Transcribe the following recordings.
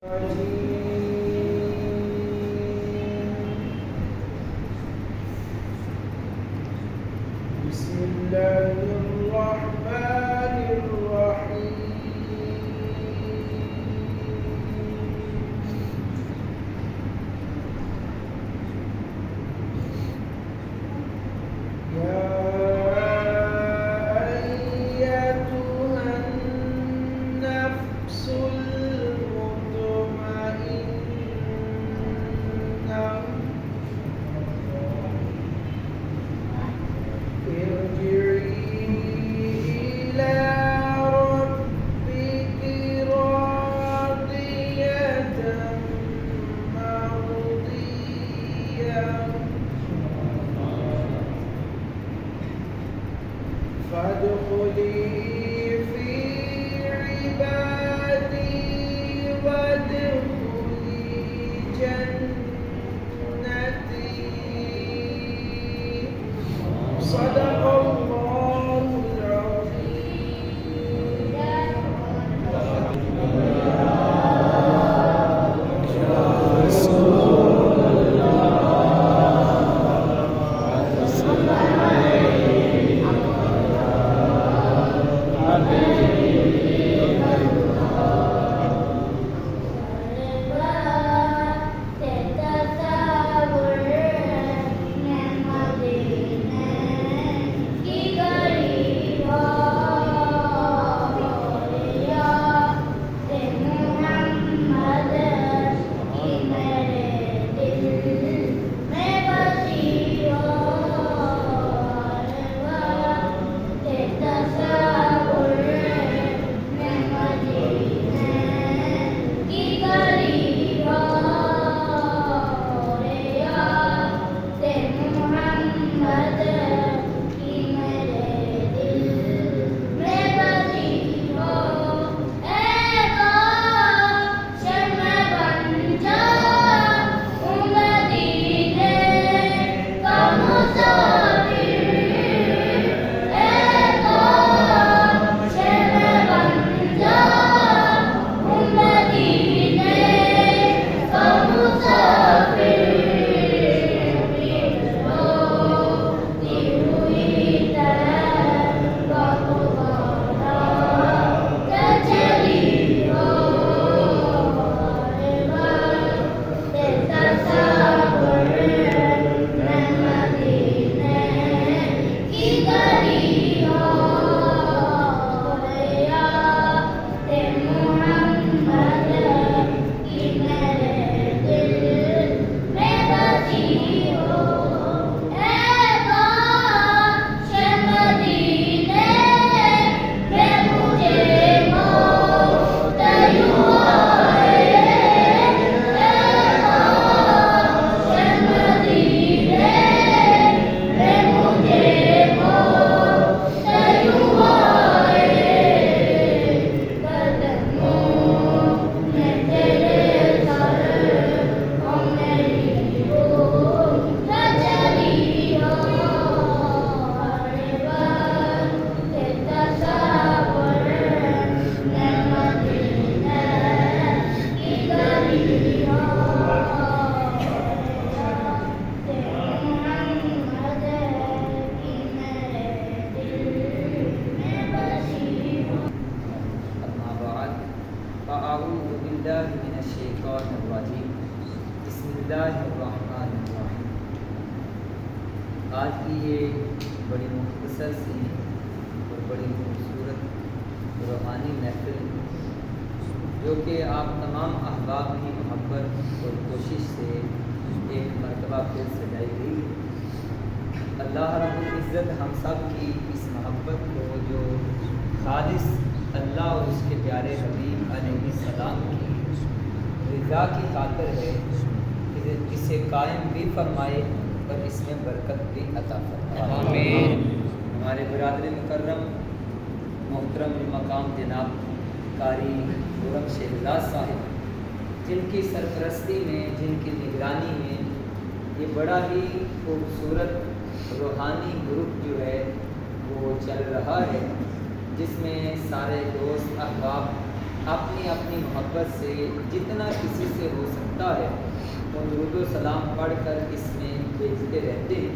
بسم الله الرحمن الرحيم يا أيتها النفس المطمئنة ارجعي إلى ربك راضية مرضية فادخلي في عبادي وادخلي جنتي صدق الله أعوذ بالله من الشيطان الرجيم بسم الله الرحمن الرحیم۔ آج کی یہ بڑی مختصر سی اور بڑی خوبصورت روحانی محفل جو کہ آپ تمام احباب کی محبت اور کوشش سے ایک مرتبہ پھر سجائی گئی ہے۔ اللہ رب العزت ہم سب کی اس محبت کو جو خالص اللہ اور اس کے پیارے حبیب علیہ السلام کی رضا کی خاطر ہے، اسے قائم بھی فرمائے اور اس میں برکت بھی عطا فرمائے، آمین۔ ہمارے برادر مکرم محترم المقام جناب قاری خرم شہزاد صاحب، جن کی سرپرستی میں، جن کی نگرانی میں یہ بڑا ہی خوبصورت روحانی گروپ جو ہے وہ چل رہا ہے، جس میں سارے دوست احباب اپنی اپنی محبت سے جتنا کسی سے ہو سکتا ہے وہ درود و سلام پڑھ کر اس میں بھیجتے رہتے ہیں،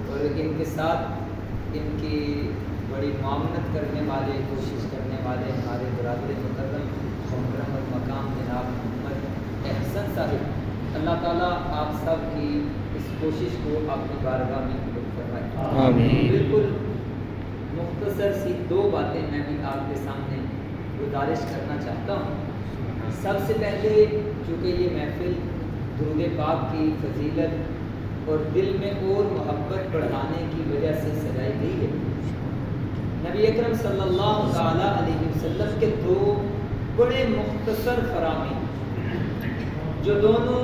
اور ان کے ساتھ ان کی بڑی معاونت کرنے والے، کوشش کرنے والے ہمارے برادر مکرم محترم المقام جناب محمد احسن صاحب، اللہ تعالیٰ آپ سب کی اس کوشش کو اپنی بارگاہ میں قبول فرمائے۔ آمین۔ بالکل مختصر سی دو باتیں میں بھی آپ کے سامنے گزارش کرنا چاہتا ہوں۔ سب سے پہلے چونکہ یہ محفل درود پاک کی فضیلت اور دل میں اور محبت بڑھانے کی وجہ سے سجائی گئی ہے، نبی اکرم صلی اللہ تعالیٰ علیہ وسلم کے دو بڑے مختصر فرامین جو دونوں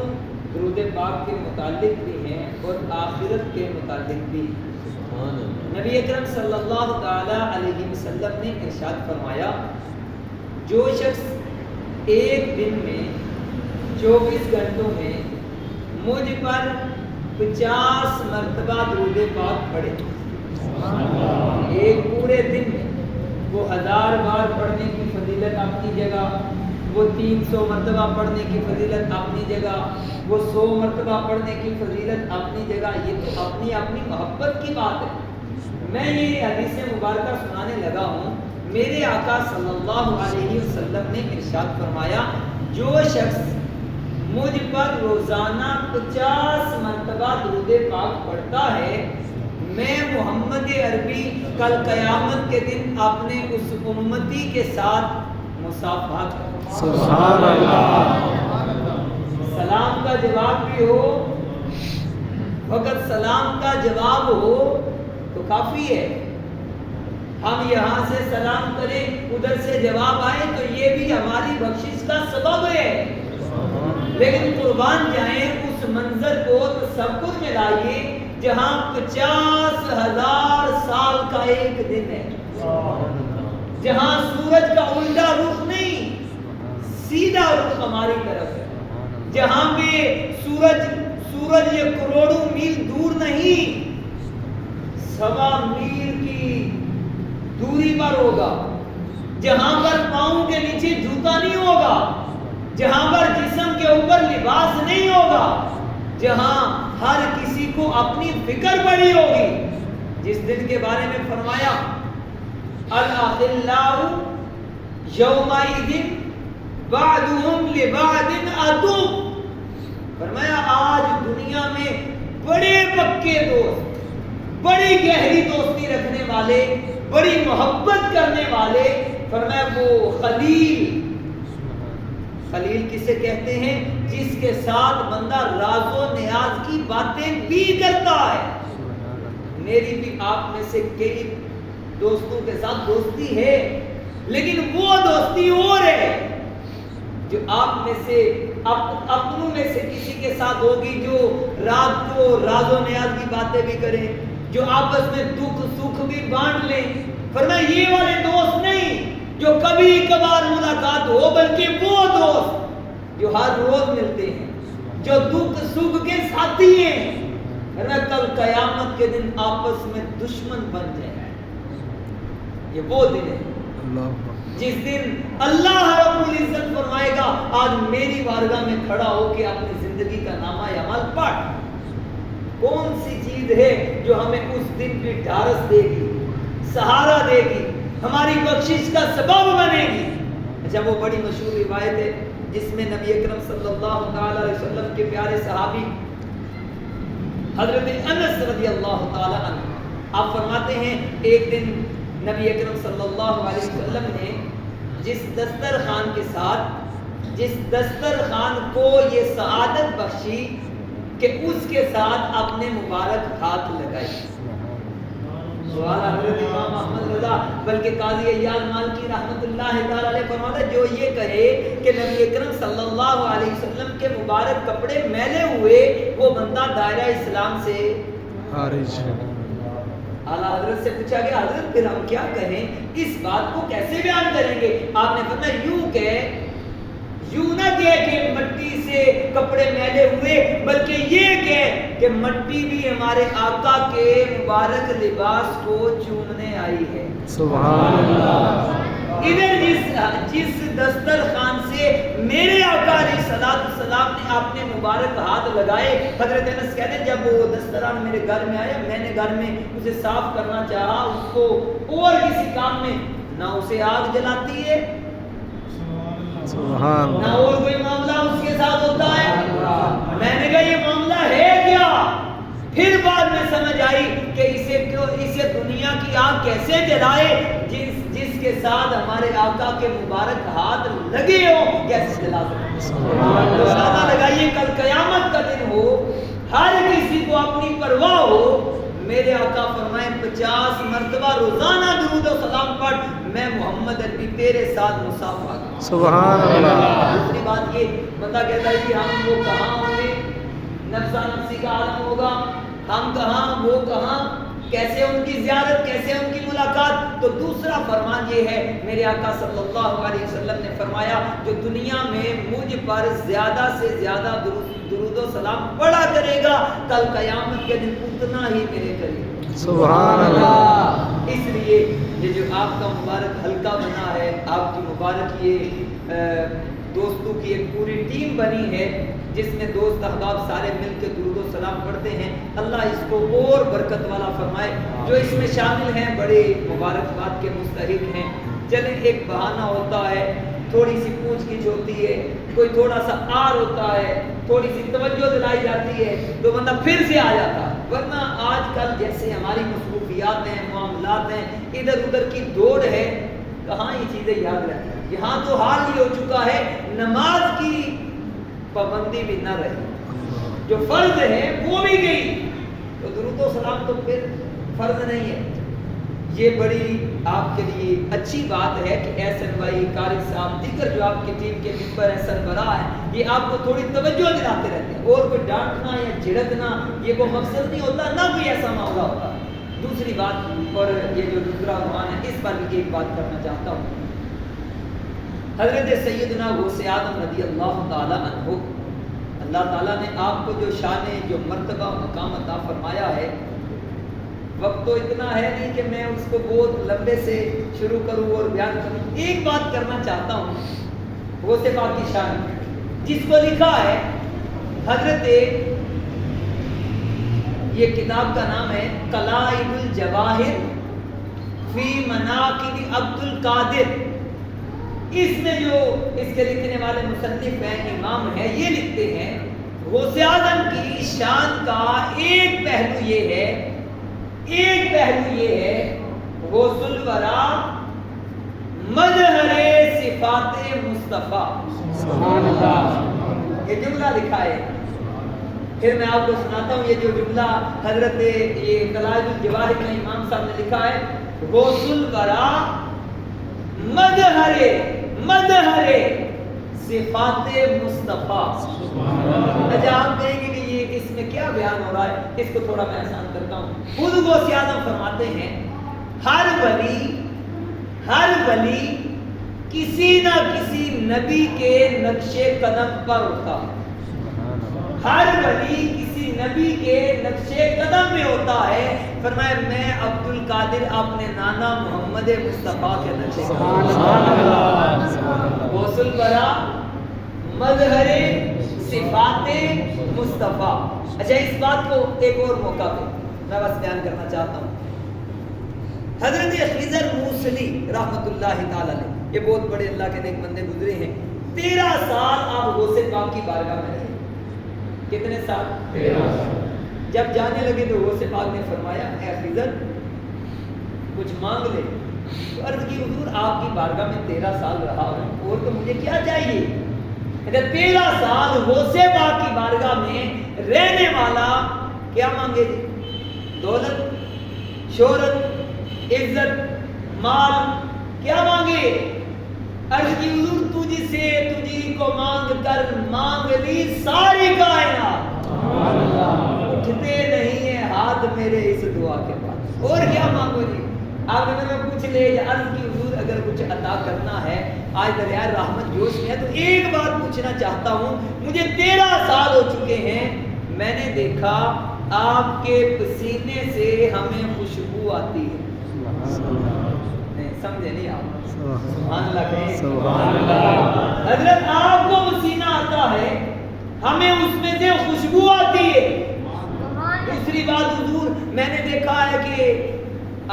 درود پاک کے متعلق بھی ہیں اور آخرت کے متعلق بھی ہیں۔ نبی اکرم صلی اللہ تعالیٰ علیہ وسلم نے ارشاد فرمایا، جو شخص ایک دن میں 24 گھنٹوں میں مجھ پر 50 مرتبہ درود پاک پڑھے، ایک پورے دن میں، وہ 1000 بار پڑھنے کی فضیلت اپنی جگہ، وہ 300 مرتبہ پڑھنے کی فضیلت اپنی جگہ، وہ 100 مرتبہ پڑھنے کی فضیلت اپنی جگہ، یہ تو اپنی اپنی محبت کی بات ہے۔ میں یہ حدیث مبارکہ سنانے لگا ہوں، میرے آقا صلی اللہ علیہ وسلم نے ارشاد فرمایا، جو شخص مجھ پر روزانہ 50 مرتبہ درود پاک پڑھتا ہے، میں محمد عربی کل قیامت کے دن اپنے اس امتی کے ساتھ مصافحہ کروں۔ سبحان اللہ۔ سلام کا جواب بھی ہو، فقط سلام کا جواب ہو تو کافی ہے۔ ہم یہاں سے سلام کریں، ادھر سے جواب آئے تو یہ بھی ہماری بخشش کا سبب ہے، لیکن قربان جائیں اس منظر کو تصور میں لائیے جہاں 50,000 سال کا ایک دن ہے، جہاں سورج کا الٹا رخ نہیں سیدھا رخ ہماری طرف ہے، جہاں پہ سورج یہ کروڑوں میل دور نہیں، 1.25 میل کی دوری پر ہوگا، جہاں پر پاؤں کے نیچے جوتا نہیں ہوگا، جہاں پر جسم کے اوپر لباس نہیں ہوگا، جہاں ہر کسی کو اپنی فکر پڑی ہوگی، جس دن کے بارے میں فرمایا الاخلاء یومئذ بعضهم لبعض عدو، فرمایا آج دنیا میں بڑے پکے دوست، بڑی گہری دوستی رکھنے والے، بڑی محبت کرنے والے، فرمایا وہ خلیل کسے کہتے ہیں؟ جس کے ساتھ بندہ راز و نیاز کی باتیں بھی کرتا ہے۔ میری بھی آپ میں سے کئی دوستوں کے ساتھ دوستی ہے، لیکن وہ دوستی اور ہے جو آپ میں سے اپنوں میں سے کسی کے ساتھ ہوگی، جو رات کو راز و نیاز کی باتیں بھی کریں، جو آپس میں دکھ سکھ بھی بانٹ لیں۔ فرمایا یہ والے دوست نہیں جو کبھی کبھار ملاقات ہو، بلکہ وہ دوست جو ہر روز ملتے ہیں، جو دکھ سکھ کے ساتھی ہیں، فرمایا کل قیامت کے دن آپس میں دشمن بن جائیں۔ یہ وہ دن ہے جس دن اللہ رب العزت فرمائے گا آج میری بارگاہ میں کھڑا ہو کے اپنی زندگی کا نامہ عمل پڑھ۔ کون سی چیز ہے جو ہمیں اس دن کی ڈھارس دے گی، سہارا دے گی، ہماری بخشش کا سبب بنے گی؟ اچھا، وہ بڑی مشہور روایت ہے جس میں نبی اکرم صلی اللہ تعالی علیہ وسلم کے پیارے صحابی حضرت انس رضی اللہ تعالی عنہ آپ فرماتے ہیں، ایک دن نبی اکرم صلی اللہ علیہ وسلم نے جس دسترخوان کے ساتھ، جس دسترخوان کو یہ سعادت بخشی کہ اس کے ساتھ اپنے مبارک ہاتھ لگائی۔ سوال حضرت امام احمد رضا بلکہ قاضی ایاز مالکی رحمۃ اللہ تعالی علیہ فرماتا جو یہ کہے کہ نبی اکرم صلی اللہ علیہ وسلم کے مبارک کپڑے میلے ہوئے، وہ بندہ دائرہ اسلام سے خارج ہے۔ اعلیٰ حضرت سے پوچھا گیا حضرت پھر ہم کیا کہیں، اس بات کو کیسے بیان کریں گے؟ آپ نے فرمایا یوں نہ کہے کہ مٹی سے کپڑے میلے ہوئے، بلکہ یہ کہے کہ مٹی بھی ہمارے آقا کے مبارک لباس کو چومنے آئی ہے۔ سبحان اللہ۔ ادھر جس دسترخوان سے میرے آقا علیہ السلام نے اپنے مبارک ہاتھ لگائے، حضرت انس کہتے ہیں جب وہ دسترخوان میرے گھر میں آیا، میں نے گھر میں اسے صاف کرنا چاہا، اس کو اور کسی کام میں نہ اسے آگ جلاتی ہے سبحان نہ اور کوئی معاملہ اس کے ساتھ ہوتا ہے۔ میں نے کہا یہ معاملہ ہے کیا؟ پھر بعد میں سمجھ آئی کہ اسے دنیا کی آگ کیسے جلائے جس کے ساتھ ہمارے آقا کے مبارک ہاتھ لگے ہو، کیسے جلا سکتے؟ اندازہ لگائیے کل قیامت کا دن ہو، ہر کسی کو اپنی پرواہ ہو، میرے آقا فرمائے 50 مرتبہ روزانہ درود و سلام پڑھ، میں محمد عربی تیرے ساتھ مصافحہ کروں۔ سبحان اللہ۔ دوسری بات یہ، بندہ کہتا ہے کہ ہم وہ کہاں ہوں گے، نفسا نفسی کا عالم ہوگا، ہم کہاں وہ کہاں، کیسے ان کی زیارت، کیسے ان کی ملاقات؟ تو دوسرا فرمان یہ ہے، میرے آقا صلی اللہ علیہ وسلم نے فرمایا جو دنیا میں مجھ پر زیادہ سے زیادہ درود و سلام پڑھا کرے گا، کل قیامت کے دن اتنا ہی میرے قریب۔ سبحان اللہ۔ اس لیے یہ جو آپ کا مبارک حلقہ بنا ہے، آپ کی مبارک یہ دوستوں کی ایک پوری ٹیم بنی ہے جس میں دوست احباب سارے مل کے درود و سلام پڑھتے ہیں، اللہ اس کو اور برکت والا فرمائے۔ جو اس میں شامل ہیں بڑے مبارکباد کے مستحق ہیں۔ چلیں ایک بہانہ ہوتا ہے، تھوڑی سی پوچھ گچھ ہوتی ہے، کوئی تھوڑا سا آر ہوتا ہے، تھوڑی سی توجہ دلائی جاتی ہے تو بندہ پھر سے آ جاتا ہے، ورنہ آج کل جیسے ہماری مصروفیات ہیں، معاملات ہیں، ادھر ادھر کی دوڑ ہے، کہاں یہ چیزیں یاد رہتی ہیں۔ یہاں تو حال یہ ہو چکا ہے نماز کی پابندی بھی نہ رہی، جو فرض ہے وہ بھی گئی، تو درود و سلام تو پھر فرض نہیں ہے۔ یہ بڑی آپ کے لیے اچھی بات ہے کہ احسن بھائی، قاری صاحب، دیگر جو آپ کی ٹیم کے ممبر ہیں، سربراہ ہیں، یہ آپ کو تھوڑی توجہ دلاتے رہتے ہیں، اور کوئی ڈانٹنا یا جھڑکنا یہ کوئی مقصد نہیں ہوتا، نہ کوئی ایسا معاملہ ہوتا۔ دوسری بات، اور یہ جو دوسرا عنوان ہے، اس پر بھی ایک بات کرنا چاہتا ہوں۔ حضرت سیدنا غوث اعظم رضی اللہ تعالی عنہ، اللہ تعالیٰ نے آپ کو جو شان، جو مرتبہ، مقام عطا فرمایا ہے، وقت تو اتنا ہے نہیں کہ میں اس کو بہت لمبے سے شروع کروں اور بیان کروں۔ ایک بات کرنا چاہتا ہوں، غوث پاک کی شان، جس کو لکھا ہے حضرت، یہ کتاب کا نام ہے قلائد الجواہر فی مناقب عبد القادر۔ اس میں جو اس کے لکھنے والے مصنف ہیں، امام ہیں، یہ لکھتے ہیں غوث اعظم کی شان کا ایک پہلو یہ ہے غوث الورا مظہر صفات مصطفیٰ۔ سبحان اللہ۔ یہ جملہ لکھا ہے، پھر میں آپ کو سناتا ہوں۔ یہ جو جملہ حضرت یہ قلائد الجواہر میں امام صاحب نے لکھا ہے، غوث الورا مظہر صفات مصطفیٰ۔ اچھا آپ کہیں گے کہ یہ اس میں کیا بیان ہو رہا ہے، اس کو تھوڑا میں آسان کرتا ہوں۔ خود غوث اعظم فرماتے ہیں ہر ولی کسی نہ کسی نبی کے نقش قدم پر ہوتا ہے، ہر ولی کسی نبی کے نقش قدم میں ہوتا ہے۔ فرمایا میں عبد القادر اپنے نانا محمد مصطفیٰ کے نقش قدم، غوث الورا مظہر صفات مصطفیٰ۔ اچھا اس بات کو ایک اور موقع پہ میں بس بیان کرنا چاہتا ہوں۔ حضرت خضر موصلی رحمت اللہ تعالی علیہ، یہ بہت بڑے اللہ کے نیک بندے گزرے ہیں، 13 سال آپ غوث پاک کی بارگاہ میں رہے۔ کتنے سال؟ 13 سال۔ جب جانے لگے تو غوث پاک نے فرمایا اے خضر کچھ مانگ لے، تو عرض کی حضور آپ کی بارگاہ میں 13 سال رہا ہوں، اور تو مجھے کیا چاہیے؟ 13 سال غوث پاک کی بارگاہ میں رہنے والا کیا مانگے جی؟ دولت، شہرت، عزت، مال، کیا مانگے؟ عرض کی حضور تجھی کو مانگ کر مانگ لی ساری کائنات، اٹھتے نہیں ہیں ہاتھ میرے اس دعا کے بعد، اور کیا مانگو جی؟ آپ نے میں پوچھ لے، عرض کی حضور اگر کچھ عطا کرنا ہے، آج دریائے رحمت جوش میں ہے، تو ایک بات پوچھنا چاہتا ہوں، مجھے 13 سال ہو چکے ہیں، میں نے دیکھا آپ کے پسینے سے ہمیں خوشبو آتی ہے، سمجھے نہیں آپ؟ سبحان اللہ کہیں سبحان اللہ. حضرت آپ کو پسینہ آتا ہے، ہمیں اس میں سے خوشبو آتی ہے. دوسری بات حضور میں نے دیکھا ہے کہ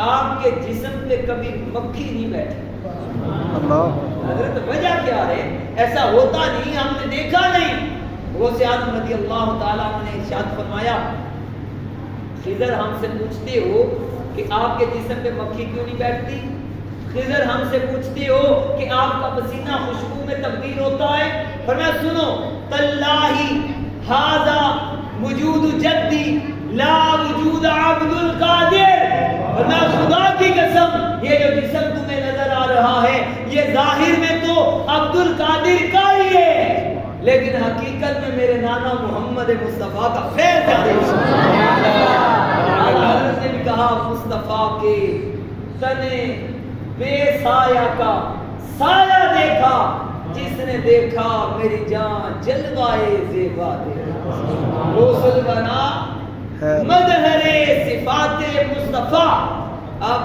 آپ کے جسم پہ کبھی مکھی نہیں بیٹھی. اللہ. حضرت وجہ کیا ہے؟ ایسا ہوتا نہیں، ہم نے دیکھا نہیں. غوث اعظم رضی اللہ تعالیٰ عنہ نے ارشاد فرمایا، خضر ہم سے پوچھتے ہو کہ آپ کے جسم پہ مکھی کیوں نہیں بیٹھتی؟ خضر ہم سے پوچھتے ہو کہ آپ کا پسینہ خوشبو میں تبدیل ہوتا ہے؟ فرمایا سنو، تاللہ ھذا وجود جدی لا وجود عبد القادر. فرمایا خدا کی قسم یہ جو جسم تمہیں نظر آ رہا ہے یہ ظاہر میں تو عبد القادر کا ہی ہے، لیکن حقیقت میں میرے نانا محمد مصطفیٰ کا فیض ہے. حضرت نے بھی کہا مصطفیٰ کے تنے بے سایہ کا سایہ دیکھا، جس نے دیکھا میری جان جلوائے زیبا دیکھا. رسول بنا مظہر صفات مصطفیٰ. اب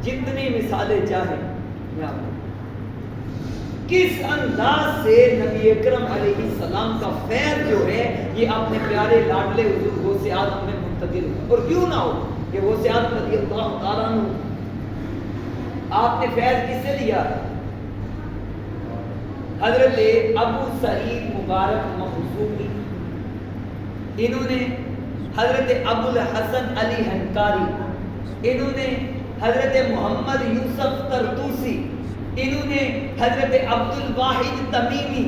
جتنی مثالیں چاہیں میں آپ کو کس انداز سے نبی اکرم علیہ السلام کا فیض جو ہے یہ اپنے پیارے لاڈلے حضور غوث اعظم میں منتقل ہو. اور کیوں نہ ہو کہ غوث اعظم رضی اللہ تعالیٰ عنہ آپ نے فیض کس سے لیا؟ حضرت ابو سعید مبارک مخزومی، انہوں نے حضرت ابو الحسن علی ہنکاری، انہوں نے حضرت محمد یوسف طرطوسی، انہوں نے حضرت عبد الواحد تمیمی،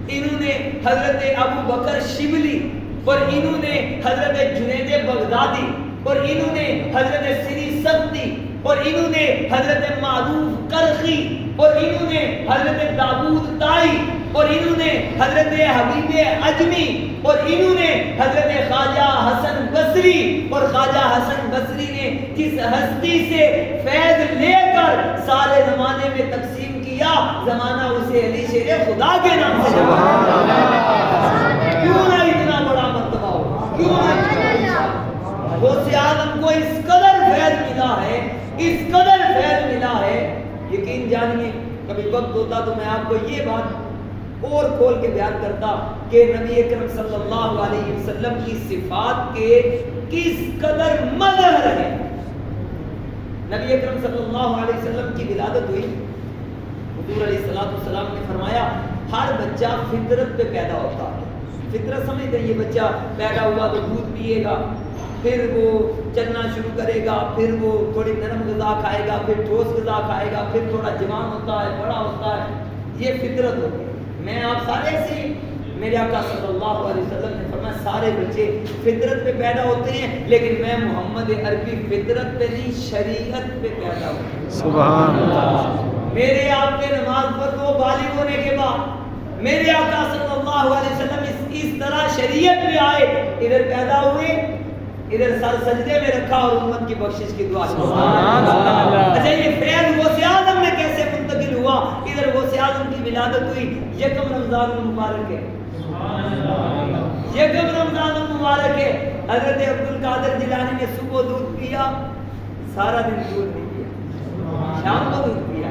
انہوں نے حضرت ابو بکر شبلی، اور انہوں نے حضرت جنید بغدادی، اور انہوں نے حضرت سری سبتی، اور انہوں نے حضرت معروف کرخی، اور انہوں نے حضرت داود تائی، اور انہوں نے حضرت حبیب عجمی، اور انہوں نے حضرت خواجہ حسن بصری. اور خواجہ حسن بصری نے کس ہستی سے فیض لے کر سارے زمانے میں تقسیم کیا، زمانہ اسے علی شیر خدا کے نام سے کیوں نہ اتنا بڑا مرتبہ ہو، کیوں نہ غوث اعظم کو اس قدر فیض ملا ہے، اس قدر فیض ملا ہے. یقین جانیے کبھی وقت ہوتا تو میں آپ کو یہ بات اور کھول کے بیان کرتا کہ نبی اکرم صلی اللہ علیہ وسلم کی صفات کے کس قدر مظہر ہے. نبی اکرم صلی اللہ علیہ وسلم کی ولادت ہوئی، حضور علیہ السلام نے فرمایا ہر بچہ فطرت پہ پیدا ہوتا ہے. فطرت سمجھتے ہیں، یہ بچہ پیدا ہوا تو دودھ پیے گا، پھر وہ چلنا شروع کرے گا، پھر وہ تھوڑی نرم غذا کھائے گا، پھر ٹھوس غذا کھائے گا، پھر تھوڑا جوان ہوتا ہے، بڑا ہوتا ہے. یہ فطرت ہوتی ہے. میں آپ سارے سے میرے آقا صلی اللہ علیہ وسلم نے فرمایا سارے بچے فطرت پہ پیدا ہوتے ہیں، لیکن میں محمد عربی فطرت پہ نہیں شریعت پہ پیدا ہوتا ہوں. سبحان اللہ. میرے آپ کے نماز پر وہ بالغ ہونے کے بعد میرے آقا صلی اللہ علیہ وسلم اس طرح شریعت میں آئے، ادھر پیدا ہوئے، ادھر سر سجدے میں رکھا اور امت کی بخشش کی دعا. اچھا یہ فیض غوث اعظم میں کیسے منتقل ہوا؟ ادھر غوث اعظم کی ولادت ہوئی یکم رمضان المبارک ہے، یکم رمضان المبارک ہے. حضرت عبد القادر جیلانی نے صبح دودھ پیا، سارا دن دودھ نہیں پیا، شام کو دودھ پیا،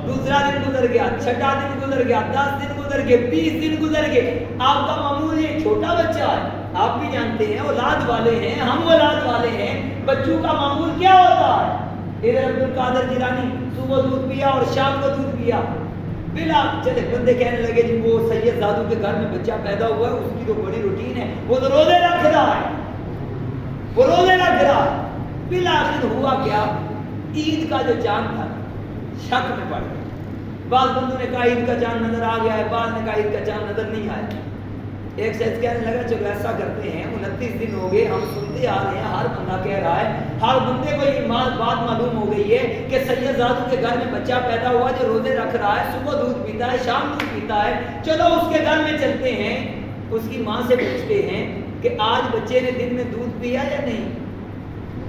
دوسرا دن گزر گیا، چھٹا دن گزر گیا، 10 دن گزر گئے، 20 دن گزر گئے. آپ کا معمول یہ چھوٹا بچہ ہے، آپ بھی جانتے ہیں اولاد والے ہیں، ہم اولاد والے ہیں، بچوں کا معمول کیا ہوتا ہے. ادھر عبد القادر جیلانی صبح دودھ پیا اور شام کو دودھ پیا. بلا چلے بندے کہنے لگے جی وہ سید زادو کے گھر میں بچہ پیدا ہوا ہے، اس کی تو بڑی روٹین ہے، وہ تو روزے رکھ رہا ہے، وہ روزے رکھ رہا ہے. بالآخر ہوا کیا؟ عید کا جو چاند تھا شک میں پڑ گیا. بعض بندوں نے کہا عید کا چاند نظر آ گیا ہے، بعض نے کہا عید کا چاند نظر نہیں آیا. ایک شخص کہنے لگا چلو ایسا کرتے ہیں، 29 دن ہو گئے ہم سنتے آ رہے ہیں، ہر بندہ کہہ رہا ہے، ہر بندے کو یہ بات معلوم ہو گئی ہے کہ سید زادو کے گھر میں بچہ پیدا ہوا جو روزے رکھ رہا ہے، صبح دودھ پیتا ہے، شام دودھ پیتا ہے. چلو اس کے گھر میں چلتے ہیں، اس کی ماں سے پوچھتے ہیں کہ آج بچے نے دن میں دودھ پیا یا نہیں.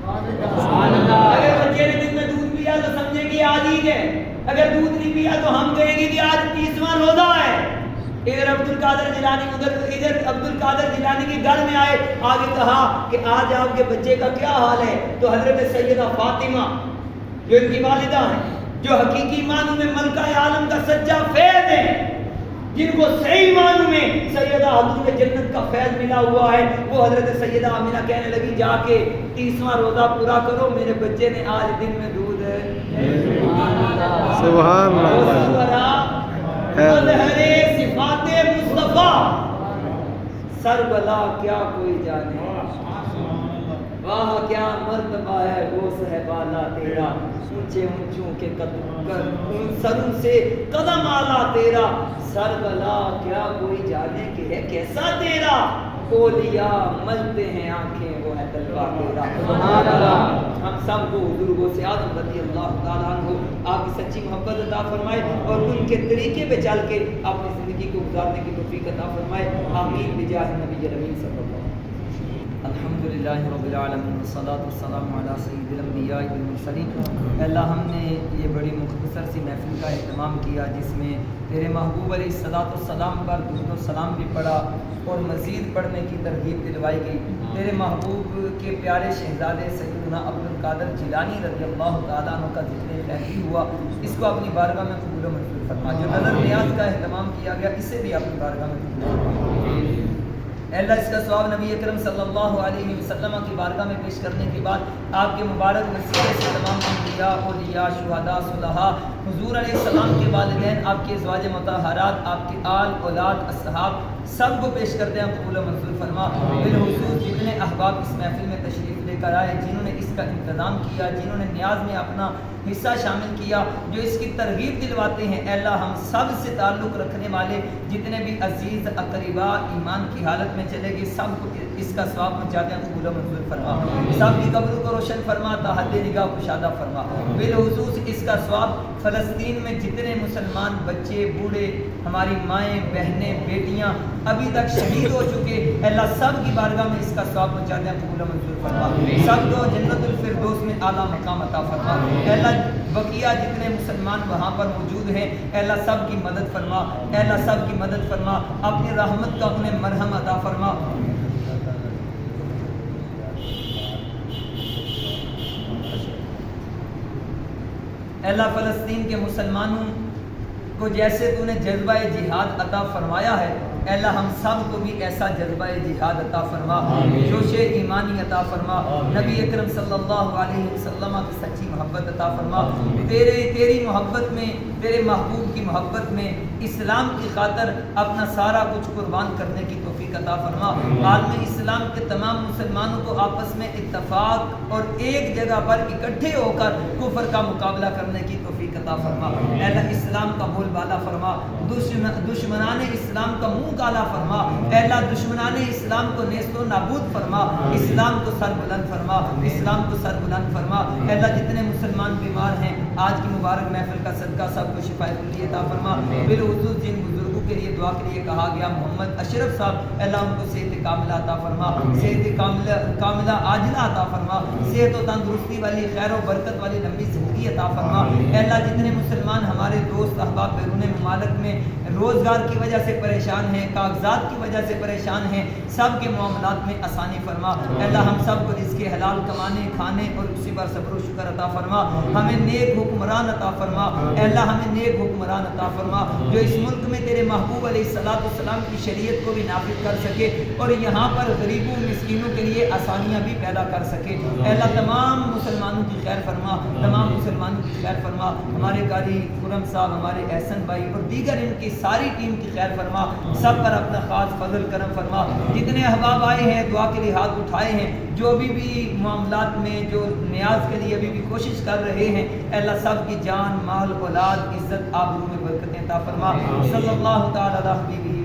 اگر بچے نے دن میں دودھ پیا تو سمجھیں گے آج عید ہے، اگر دودھ نہیں پیا تو ہم کہیں گے کہ آج 30واں روزہ ہے. ادھر عبد القادر جیلانی ادھر عبد القادر جیلانی کے گھر میں آئے، آگے کہا کہ آج آپ کے بچے کا کیا حال ہے. تو حضرت سیدہ فاطمہ جو ان کی والدہ ہیں، جو حقیقی معنوں میں ملکہ عالم کا سچا فیض ہے، جن کو صحیح معنوں میں سیدہ حضور جنت کا فیض ملا ہوا ہے، وہ حضرت سیدہ آمینہ کہنے لگی جا کے 30واں روزہ پورا کرو، میرے بچے نے آج دن میں دودھ سبحان اللہ مظہر صفات مصطفیٰ سر بلا کیا کوئی جانے، واہ کیا مرتبہ ہے وہ صحبالا تیرا، اونچے اونچوں کے قدم کر ان سروں سے قدم آلا تیرا، سر بلا کیا کوئی جانے کہ ہے کیسا تیرا، اولیا ملتے ہیں آنکھیں وہ ہے طلبہ تیرا۔ سبحان اللہ۔ ہم سب کو حضور غوث اعظم رضی اللہ تعالیٰ عنہ آپ کی سچی محبت عطا فرمائے اور ان کے طریقے پہ چل کے اپنی زندگی کو گزارنے کی توفیق عطا فرمائے، آمین بجاہ نبی الامین صلی اللہ علیہ وسلم۔ الحمدللہ رب العالمین والصلاۃ والسلام علی سید الانبیاء والمرسلین۔ اللہ ہم نے یہ بڑی مختصر سی محفل کا اہتمام کیا جس میں تیرے محبوب علیہ الصلاۃ والسلام پر درود و سلام بھی پڑھا اور مزید پڑھنے کی ترغیب دلوائی گئی۔ تیرے محبوب کے پیارے شہزادے سیدنا عبد القادر جیلانی رضی اللہ تعالیٰ عنہ کا ذکر خیری ہوا، اس کو اپنی بارگاہ میں قبول و منظور فرما۔ جو نظر نیاز کا اہتمام کیا گیا اسے بھی اپنی بارگاہ میں قبول فرما۔ اے اللہ اس کا ثواب نبی اکرم صلی اللہ علیہ وسلم کی بارگاہ میں پیش کرنے کے بعد آپ کے مبارک وسیلے سے تمام انبیاء، اولیاء، شہداء، صلحاء، حضور علیہ السلام کے والدین، آپ کے ازواج مطہرات، آپ کے آل اولاد، اصحاب سب کو پیش کرتے ہیں قبول و منظور فرما۔ بالخصوص جتنے احباب اس محفل میں تشریف لے کر آئے، جنہوں نے اس کا انتظام کیا، جنہوں نے نیاز میں اپنا حصہ شامل کیا، جو اس کی ترغیب دلواتے ہیں، اے اللہ ہم سب سے تعلق رکھنے والے جتنے بھی عزیز اقربا ایمان کی حالت میں چلے گئے سب کو اس کا ثواب پہنچاتے ہیں قبول و منظور فرما۔ سب کی قبروں کو روشن فرما، تحد نگاہ کشادہ فرما۔ بالخصوص اس کا ثواب فلسطین میں جتنے مسلمان بچے، بوڑھے، ہماری مائیں، بہنیں، بیٹیاں ابھی تک شہید ہو چکے، اے اللہ سب کی بارگاہ میں اس کا ثواب پہنچاتے ہیں قبول و منظور فرما۔ سب کو جنت الفردوس میں اعلیٰ مقام عطا فرما۔ اے اللہ بقیہ جتنے مسلمان وہاں پر موجود ہیں، اے اللہ سب کی مدد فرما، اے اللہ سب کی مدد فرما، اپنی رحمت کا انہیں مرہم عطا فرما۔ اے اللہ فلسطین کے مسلمانوں کو جیسے تو نے جذبہ جہاد عطا فرمایا ہے، اے اللہ ہم سب کو بھی ایسا جذبہ جہاد عطا فرما، جوش ایمانی عطا فرما، نبی اکرم صلی اللہ علیہ وسلم کی سچی محبت عطا فرما، تیری محبت میں، تیرے محبوب کی محبت میں اسلام کی خاطر اپنا سارا کچھ قربان کرنے کی توفیق عطا فرما۔ عالم اسلام کے تمام مسلمانوں کو آپس میں اتفاق اور ایک جگہ پر اکٹھے ہو کر کفر کا مقابلہ کرنے کی توفیق عطا فرما۔ اے اللہ اسلام کا بول بالا فرما، دشمنان اسلام کا منہ کالا فرما، اے اللہ دشمنان اسلام کو نیست و نابود فرما، اسلام کو سر بلند فرما، اسلام کو سر بلند فرما۔ اے اللہ جتنے مسلمان بیمار ہیں آج کی مبارک محفل کا صدقہ سب کو شفا کلی عطا فرما۔ بالخصوص جن بزرگوں کے لیے دعا کے لیے کہا گیا محمد اشرف صاحب، اے اللہ ان کو صحت کاملہ عطا فرما، صحت کاملہ عاجلہ عطا فرما، صحت و تندرستی والی خیر و برکت والی لمبی زندگی عطا فرما۔ اے اللہ جتنے مسلمان ہمارے دوست احباب بیرون ممالک میں روزگار کی وجہ سے پریشان ہیں، کاغذات کی وجہ سے پریشان ہیں، سب کے معاملات میں آسانی فرما۔ اے اللہ ہم سب کو رزق حلال کمانے کھانے اور اسی پر صبر و شکر عطا فرما، ہمیں نیک حکمران عطا فرما۔ اے اللہ ہمیں نیک حکمران عطا فرما جو اس ملک میں تیرے محبوب علیہ السلام کی شریعت کو بھی نافذ کر سکے اور یہاں پر غریبوں مسکینوں کے لیے آسانیاں بھی پیدا کر سکے۔ اے اللہ تمام مسلمانوں کی خیر فرما، تمام مسلمانوں کی خیر فرما، ہمارے قاری خرم صاحب، ہمارے احسن بھائی اور دیگر ان کی ساری ٹیم کی خیر فرما، سب پر اپنا خاص فضل کرم فرما۔ جتنے احباب آئے ہیں دعا کے لیے ہاتھ اٹھائے ہیں، جو ابھی بھی معاملات میں جو نیاز کے لیے ابھی بھی کوشش کر رہے ہیں، اے اللہ سب کی جان مال اولاد عزت آبرو میں برکتیں عطا فرما۔ صلی اللہ تعالی علی حبیبہ